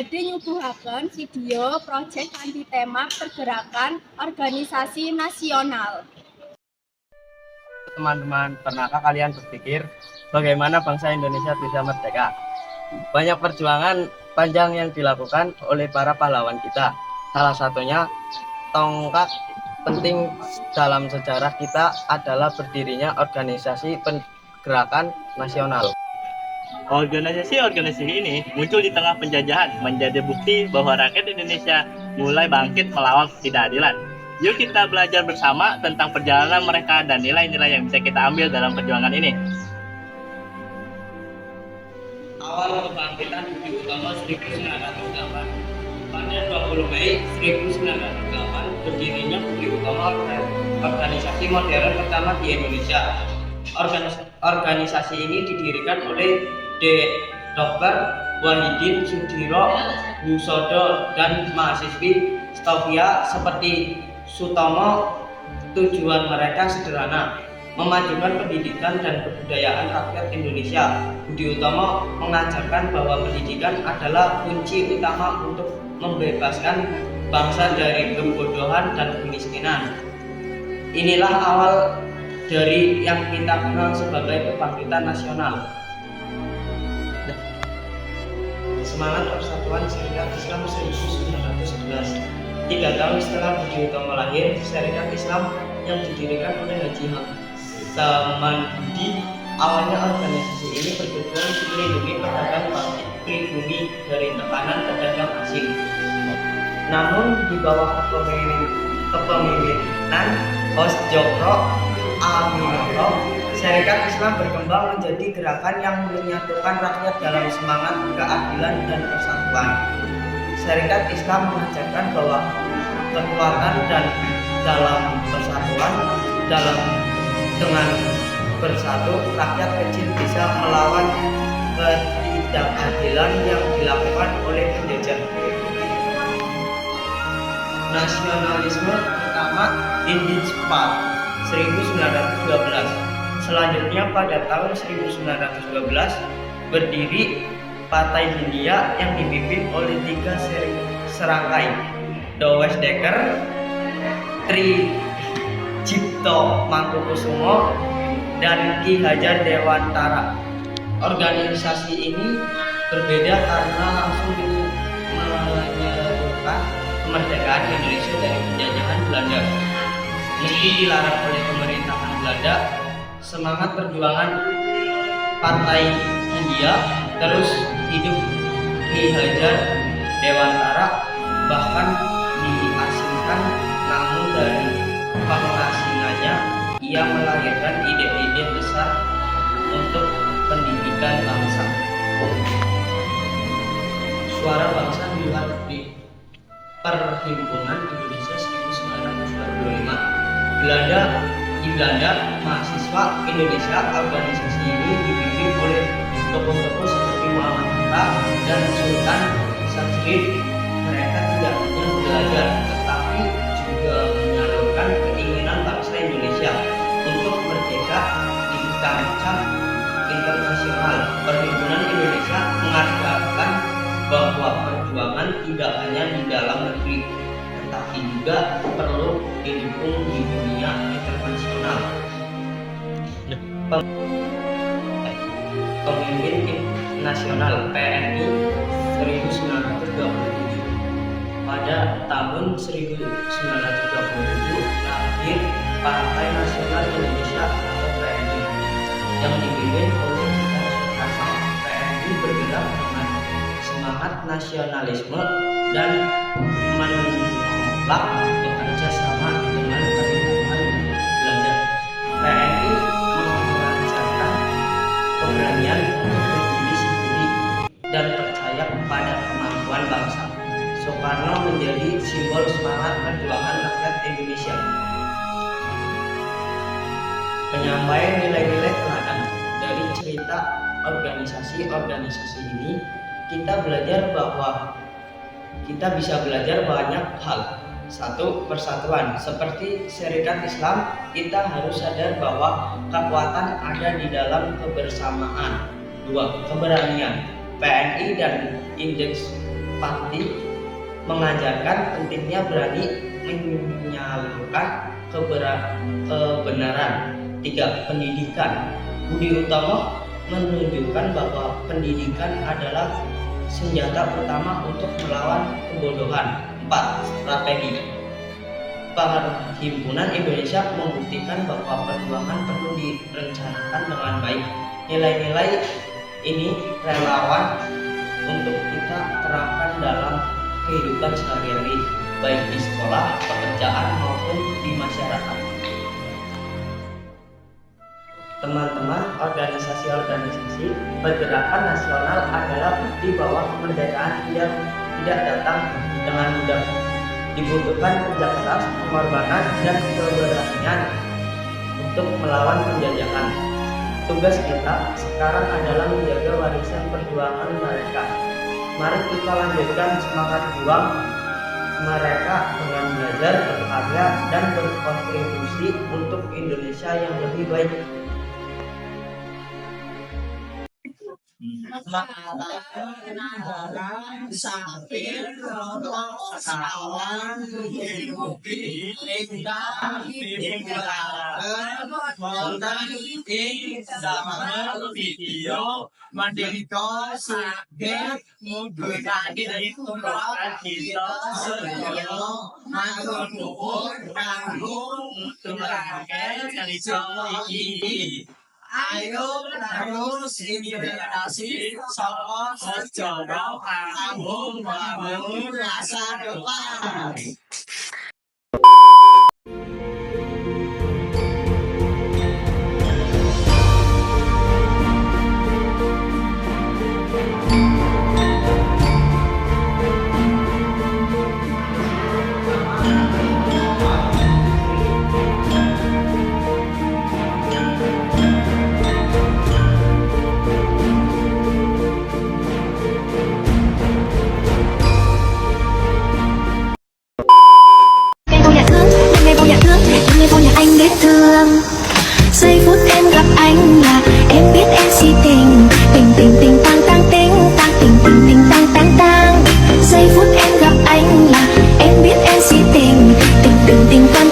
Badhe nyuguhaken video proyek kanthi tema pergerakan organisasi nasional. Teman-teman, pernahkah kalian berpikir bagaimana bangsa Indonesia bisa merdeka? Banyak perjuangan panjang yang dilakukan oleh para pahlawan kita. Salah satunya tonggak penting dalam sejarah kita adalah berdirinya organisasi pergerakan nasional. Organisasi-organisasi ini muncul di tengah penjajahan, menjadi bukti bahwa rakyat Indonesia mulai bangkit melawan ketidakadilan. Yuk kita belajar bersama tentang perjalanan mereka dan nilai-nilai yang bisa kita ambil dalam perjuangan ini. Awal kebangkitan Budi Utomo 1908. Pada 20 Mei 1908 berdirinya Budi Utomo, organisasi modern pertama di Indonesia. Organisasi ini didirikan oleh Dr. Wahidin Sudiro-Husodo dan mahasiswi Stovia seperti Sutomo. Tujuan mereka sederhana, memajukan pendidikan dan kebudayaan rakyat Indonesia. Budi Utomo mengajarkan bahwa pendidikan adalah kunci utama untuk membebaskan bangsa dari kebodohan dan kemiskinan. Inilah awal dari yang kita kenal sebagai kebangkitan nasional. Semangat Persatuan Serikat Islam 1911. 3 tahun setelah Budi Utomo lahir, Serikat Islam yang didirikan oleh Haji Samanhudi. Awalnya organisasi ini bertujuan untuk melindungi pedagang pribumi dari tekanan pedagang asing. Namun di bawah kepemimpinan Hos Djokro Aminoto, Serikat Islam berkembang menjadi gerakan yang menyatukan rakyat dalam semangat keadilan dan persatuan. Serikat Islam mengajarkan bahwa kekuatan dan dalam persatuan, dengan bersatu, rakyat kecil bisa melawan ketidakadilan yang dilakukan oleh penjajah. Nasionalisme pertama Indijpal 1912. Selanjutnya pada tahun 1912 berdiri Partai Hindia yang dipimpin oleh 3 serangkai, Dowes Dekker, Tri Cipto Mangkukusumo, dan Ki Hajar Dewantara. Organisasi ini berbeda karena langsung menyerukan kemerdekaan Indonesia dari penjajahan Belanda. Meski dilarang oleh pemerintahan Belanda, semangat perjuangan Partai Hindia terus hidup. Ki Hajar Dewantara bahkan diasingkan, namun dari pengasingannya ia melahirkan ide-ide besar untuk pendidikan bangsa. Suara Bangsa di Luar Negeri, Perhimpunan Indonesia 1925. Di Belanda, mahasiswa Indonesia. Organisasi ini dipimpin oleh tokoh-tokoh seperti Muhammad Hatta dan Sultan Syahrir. Mereka tidak hanya belajar, tetapi juga menyalurkan keinginan bangsa Indonesia untuk merdeka di kancah internasional. Perhimpunan Indonesia mengatakan bahwa perjuangan tidak hanya di dalam negeri, tetapi juga perlu didukung di dunia internasional. Pemimpin Nasional PNI 1927. Pada tahun 1927 lahir Partai Nasional Indonesia atau PNI yang dipimpin oleh Soekarno. PNI bergerak dengan semangat nasionalisme dan menolak bekerja sama dengan pemerintahan Belanda. PNI mengajarkan keberanian untuk berdiri sendiri dan percaya kepada kemampuan bangsa. Soekarno menjadi simbol semangat perjuangan rakyat Indonesia. Penyampaian nilai-nilai teladan dari cerita organisasi-organisasi ini, kita belajar bahwa kita bisa belajar banyak hal. 1. Persatuan. Seperti Serikat Islam, kita harus sadar bahwa kekuatan ada di dalam kebersamaan. 2. Keberanian. PNI dan Indeks empati, mengajarkan pentingnya berani menyalurkan kebenaran. 3. Pendidikan. Budi Utomo menunjukkan bahwa pendidikan adalah senjata utama untuk melawan kebodohan. 4. Strategi. Perhimpunan Indonesia membuktikan bahwa perjuangan perlu direncanakan dengan baik. Nilai-nilai ini relawan untuk kita terapkan dalam kehidupan sehari-hari, baik di sekolah, pekerjaan, maupun di masyarakat. Teman-teman, organisasi-organisasi pergerakan nasional adalah bukti bahwa kemerdekaan tidak datang dengan mudah. Dibutuhkan kerja keras, pengorbanan, dan keberanian untuk melawan penjajahan. Tugas kita sekarang adalah menjaga warisan perjuangan mereka. Mari kita lanjutkan semangat juang mereka dengan belajar, berkarya, dan berkontribusi untuk Indonesia yang lebih baik. Ayo terus inspirasi soal sejarah kampung membangun masa depan. Giây phút em gặp anh là em biết em si tình. Tình tình tình tang tang tình tang tình tình tình tang tang tang. Giây phút em gặp anh là em biết em si tình. Tình tình tình tang